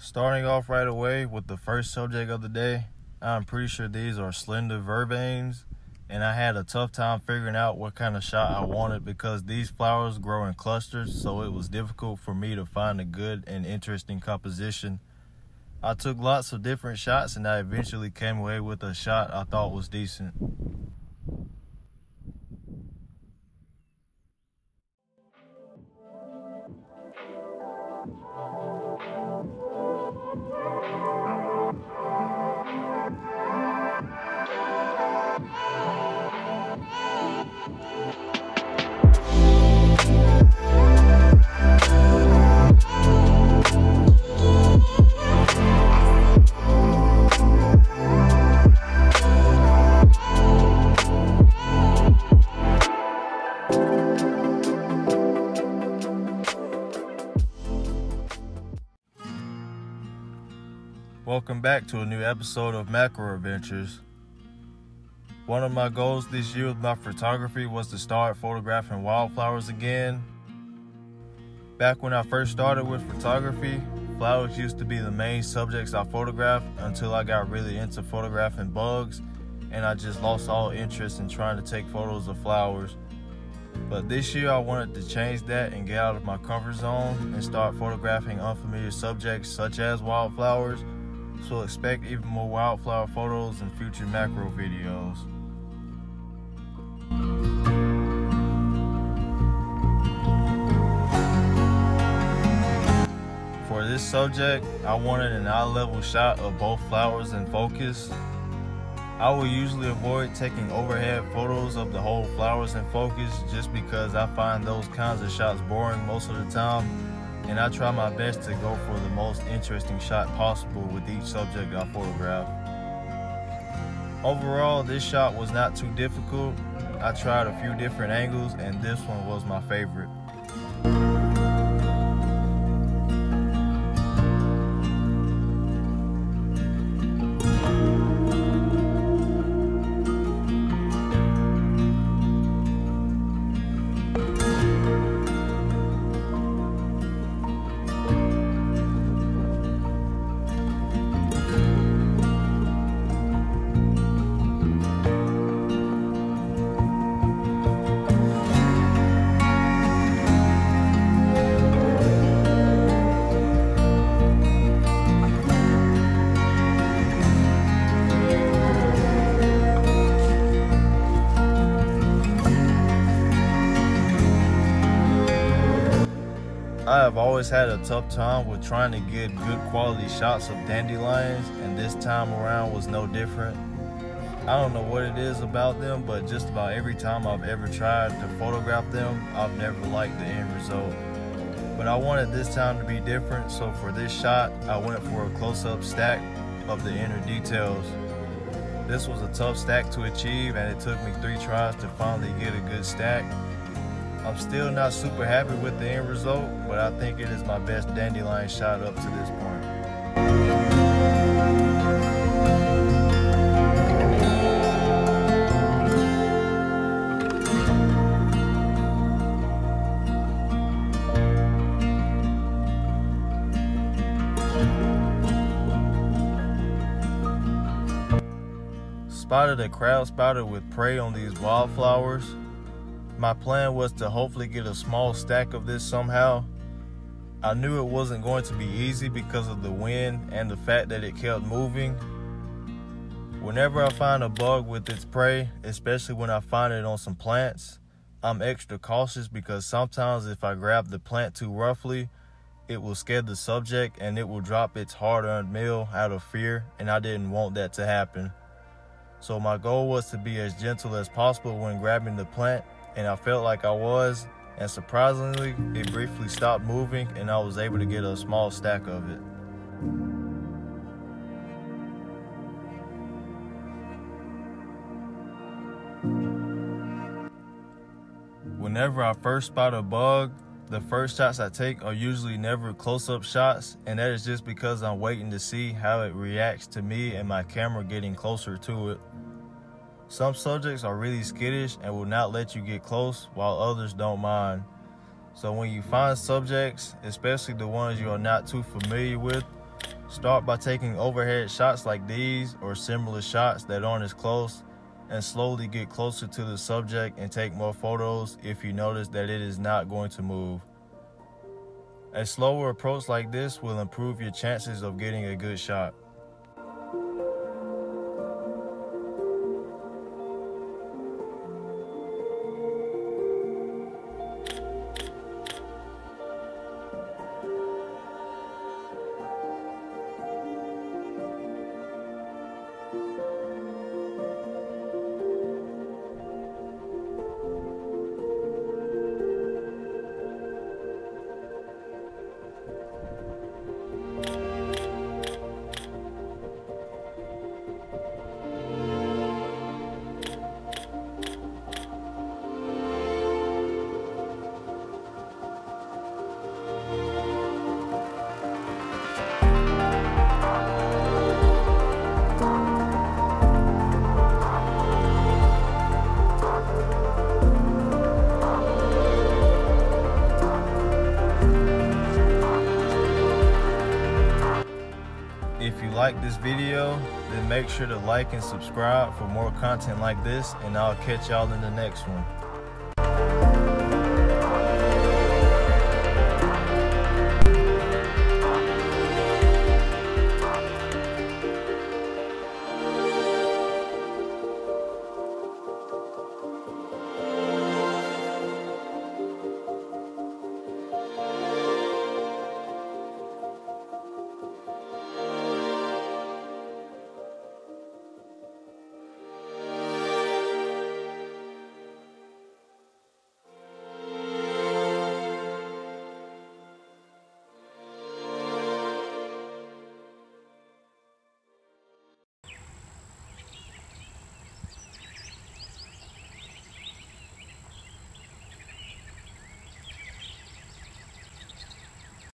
Starting off right away with the first subject of the day, I'm pretty sure these are Slender Vervains, and I had a tough time figuring out what kind of shot I wanted because these flowers grow in clusters, so it was difficult for me to find a good and interesting composition. I took lots of different shots and I eventually came away with a shot I thought was decent. Welcome back to a new episode of Macro Adventures. One of my goals this year with my photography was to start photographing wildflowers again. Back when I first started with photography, flowers used to be the main subjects I photographed until I got really into photographing bugs and I just lost all interest in trying to take photos of flowers. But this year I wanted to change that and get out of my comfort zone and start photographing unfamiliar subjects such as wildflowers. So expect even more wildflower photos in future macro videos. For this subject, I wanted an eye-level shot of both flowers in focus. I will usually avoid taking overhead photos of the whole flowers in focus just because I find those kinds of shots boring most of the time. And I try my best to go for the most interesting shot possible with each subject I photograph. Overall, this shot was not too difficult. I tried a few different angles and this one was my favorite. I have always had a tough time with trying to get good quality shots of dandelions, and this time around was no different. I don't know what it is about them, but just about every time I've ever tried to photograph them, I've never liked the end result. But I wanted this time to be different, so for this shot, I went for a close-up stack of the inner details. This was a tough stack to achieve, and it took me 3 tries to finally get a good stack. I'm still not super happy with the end result, but I think it is my best dandelion shot up to this point. Spotted a crowd spider with prey on these wildflowers. My plan was to hopefully get a small stack of this somehow. I knew it wasn't going to be easy because of the wind and the fact that it kept moving. Whenever I find a bug with its prey, especially when I find it on some plants, I'm extra cautious because sometimes if I grab the plant too roughly, it will scare the subject and it will drop its hard-earned meal out of fear, and I didn't want that to happen. So my goal was to be as gentle as possible when grabbing the plant, and I felt like I was, and surprisingly, it briefly stopped moving and I was able to get a small stack of it. Whenever I first spot a bug, the first shots I take are usually never close-up shots, and that is just because I'm waiting to see how it reacts to me and my camera getting closer to it. Some subjects are really skittish and will not let you get close, while others don't mind. So when you find subjects, especially the ones you are not too familiar with, Start by taking overhead shots like these or similar shots that aren't as close, and slowly get closer to the subject and take more photos if you notice that it is not going to move. A slower approach like this will improve your chances of getting a good shot. If you like this video, then make sure to like and subscribe for more content like this, and I'll catch y'all in the next one.